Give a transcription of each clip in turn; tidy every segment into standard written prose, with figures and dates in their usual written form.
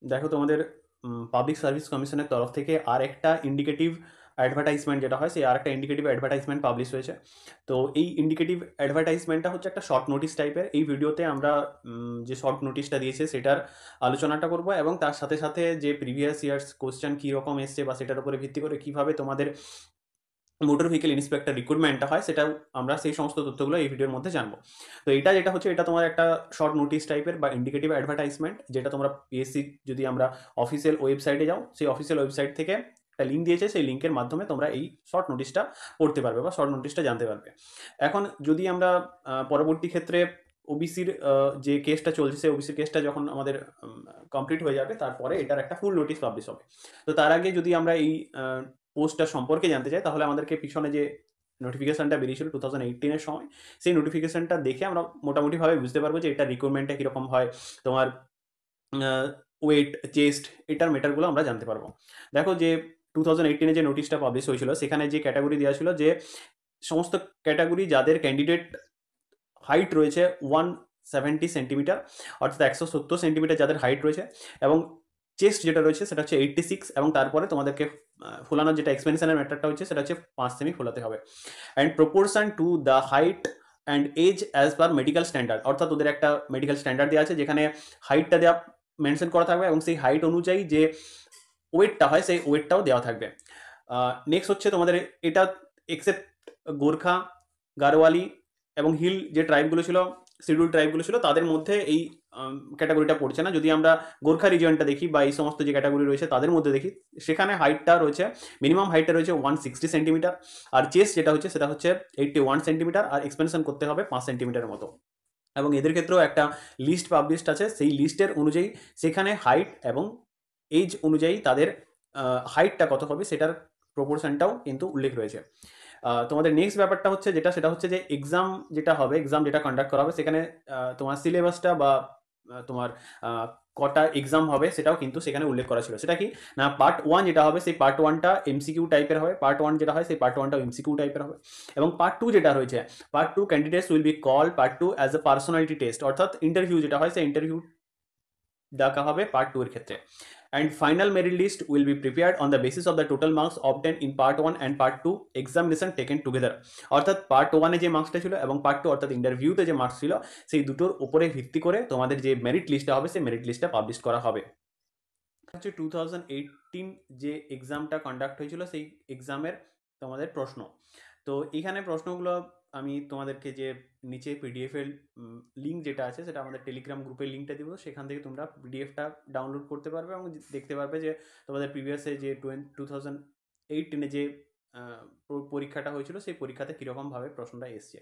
দেখো তোমাদের public service কমিশনের তরফ থেকে আর একটা ইন্ডিকেটিভ অ্যাডভার্টাইজমেন্ট যেটা হয়, সেই আর একটা ইন্ডিকেটিভ অ্যাডভার্টাইজমেন্ট পাবলিশ হয়েছে। তো এই ইন্ডিকেটিভ অ্যাডভার্টাইজমেন্টটা হচ্ছে একটা শর্ট নোটিস টাইপের। এই ভিডিওতে আমরা যে শর্ট নোটিশটা দিয়েছে সেটার আলোচনাটা করব, এবং তার সাথে সাথে যে প্রিভিয়াস ইয়ার্স কোশ্চেন কীরকম এসছে বা সেটার উপরে ভিত্তি করে কীভাবে তোমাদের মোটর ভেহিকেল ইন্সপেক্টর রিক্রুটমেন্টটা হয়, সেটাও আমরা সেই সমস্ত তথ্যগুলো এই ভিডিওর মধ্যে জানবো। তো এটা যেটা হচ্ছে, এটা তোমার একটা শর্ট নোটিস টাইপের বা ইন্ডিকেটিভ অ্যাডভার্টাইজমেন্ট, যেটা তোমরা পিএসসি যদি আমরা অফিসিয়াল ওয়েবসাইটে যাও, সেই অফিসিয়াল ওয়েবসাইট থেকে একটা লিঙ্ক দিয়েছে, সেই লিঙ্কের মাধ্যমে তোমরা এই শর্ট নোটিশটা পড়তে পারবে বা শর্ট নোটিশটা জানতে পারবে। এখন যদি আমরা পরবর্তী ক্ষেত্রে ওবিসির যে কেসটা চলছে, সেই ওবিসির কেসটা যখন আমাদের কমপ্লিট হয়ে যাবে, তারপরে এটার একটা ফুল নোটিশ পাবলিশ হবে। তো তার আগে যদি আমরা এই পোস্টটা সম্পর্কে জানতে চাই, তাহলে আমাদেরকে পিছনে যে নোটিফিকেশনটা বেরিয়েছিল 2018-এর সময়, সেই নোটিফিকেশনটা দেখে আমরা মোটামুটিভাবে বুঝতে পারবো যে এটা রিক্রুটমেন্টটা কীরকম হয়, তোমার ওয়েট, চেস্ট, এটার মেটারগুলো আমরা জানতে পারবো। দেখো যে 2018-এ যে নোটিশটা পাবলিশ হয়েছিল, সেখানে যে ক্যাটাগরি দেওয়া ছিল, যে সমস্ত ক্যাটাগরি যাদের ক্যান্ডিডেট হাইট রয়েছে 170 সেন্টিমিটার, অর্থাৎ 170 সেন্টিমিটার যাদের হাইট রয়েছে, এবং চেস্ট যেটা রয়েছে সেটা হচ্ছে 86, এবং তারপরে তোমাদেরকে ফোলানোর যেটা এক্সপেনশনের ম্যাটারটা হচ্ছে, সেটা হচ্ছে 5 সেমি ফোলাতে হবে। And proportion to the height and age as per medical standard, অর্থাৎ ওদের একটা মেডিকেল স্ট্যান্ডার্ড দেওয়া আছে, যেখানে হাইটটা দেওয়া মেনশন করা থাকবে, এবং সেই হাইট অনুযায়ী যে ওয়েটটা হয়, সেই ওয়েটটাও দেওয়া থাকবে। নেক্সট হচ্ছে তোমাদের এটা এক্সেপ্ট গোর্খা, গারোয়ালি এবং হিল যে ট্রাইবগুলো ছিল, শিডিউল ট্রাইবগুলো ছিল, তাদের মধ্যে এই ক্যাটাগরিটা পড়ছে না। যদি আমরা গোর্খা রিজিয়নটা দেখি বা এই সমস্ত যে ক্যাটাগরি রয়েছে তাদের মধ্যে দেখি, সেখানে হাইটটা রয়েছে, মিনিমাম হাইটটা রয়েছে 160 সেন্টিমিটার, আর চেস্ট যেটা হচ্ছে সেটা হচ্ছে 81 সেন্টিমিটার, আর এক্সপেনশন করতে হবে 5 সেন্টিমিটারের মতো। এবং এদের ক্ষেত্রেও একটা লিস্ট পাবলিশড আছে, সেই লিস্টের অনুযায়ী সেখানে হাইট এবং এজ অনুযায়ী তাদের হাইটটা কত হবে সেটার প্রপোর্শনটাও কিন্তু উল্লেখ রয়েছে। তোমাদের নেক্সট ব্যাপারটা হচ্ছে যেটা, সেটা হচ্ছে যে এক্সাম যেটা হবে, এক্সাম যেটা কন্ডাক্ট করা হবে, সেখানে তোমার সিলেবাসটা বা তোমার কটা এক্সাম হবে সেটাও কিন্তু সেখানে উল্লেখ করা ছিল। সেটা কি না, পার্ট ওয়ান যেটা হবে, সেই পার্ট ওয়ানটা এমসিকিউ টাইপের হবে, পার্ট ওয়ান যেটা হয় সেই পার্ট ওয়ানটাও এমসিকিউ টাইপের হবে। এবং পার্ট টু যেটা রয়েছে, part two candidates will be call part two as a personality test, অর্থাৎ ইন্টারভিউ যেটা হয়, সেই ইন্টারভিউ ডাকা হবে পার্ট টু এর ক্ষেত্রে। And final merit list will be prepared on the basis of the total marks obtain in part one and part two examination taken together, অর্থাৎ part ওয়ানে যে মার্কসটা ছিল এবং পার্ট টু অর্থাৎ ইন্টারভিউতে যে মার্কস ছিল, সেই দুটোর উপরে ভিত্তি করে তোমাদের যে মেরিট লিস্টটা হবে, সেই মেরিট লিস্টটা পাবলিশ করা হবে। হচ্ছে 2018 যে এক্সামটা কন্ডাক্ট হয়েছিল, সেই এক্সামের তোমাদের প্রশ্ন। তো এখানে প্রশ্নগুলো আমি তোমাদেরকে যে নিচে পিডিএফ এর লিঙ্ক যেটা আছে, সেটা আমাদের টেলিগ্রাম গ্রুপের লিঙ্কটা দিব, সেখান থেকে তোমরা পিডিএফটা ডাউনলোড করতে পারবে এবং দেখতে পারবে যে তোমাদের প্রিভিয়াসে যে 2018-এ যে পরীক্ষাটা হয়েছিল, সেই পরীক্ষাতে কীরকমভাবে প্রশ্নটা এসছে।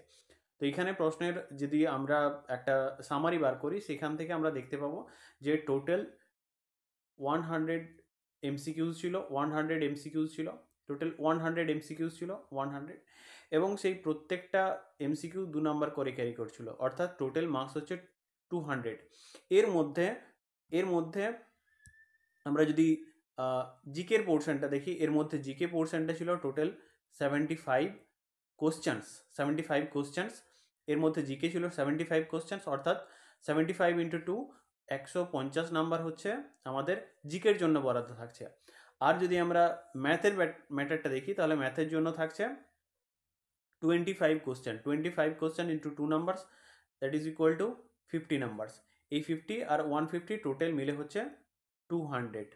তো এখানে প্রশ্নের যদি আমরা একটা সামারি বার করি, সেখান থেকে আমরা দেখতে পাবো যে টোটাল 100 এমসিকিউজ ছিল, 100 এমসিকিউজ ছিল, টোটাল 100 এমসিকিউজ ছিল 100, এবং সেই প্রত্যেকটা এমসিকিউ 2 নাম্বার করে ক্যারি করছিল, অর্থাৎ টোটাল মার্কস হচ্ছে 200। এর মধ্যে এর মধ্যে আমরা যদি জিকের পোর্শনটা দেখি, এর মধ্যে জিকে পোর্শনটা ছিল টোটাল 75 কোশ্চেন্স, 75 কোশ্চেন্স। এর মধ্যে জিকে ছিল 75 কোশ্চেন্স, অর্থাৎ 75 ইন্টু 2, 150 নাম্বার হচ্ছে আমাদের জিকের জন্য বরাদ্দ থাকছে। আর যদি আমরা ম্যাথের ম্যাটারটা দেখি, তাহলে ম্যাথের জন্য থাকছে 25 question, 25 question into 2 numbers, that is equal to 50 numbers. এই 50 আর 150 টোটাল মিলে হচ্ছে 200।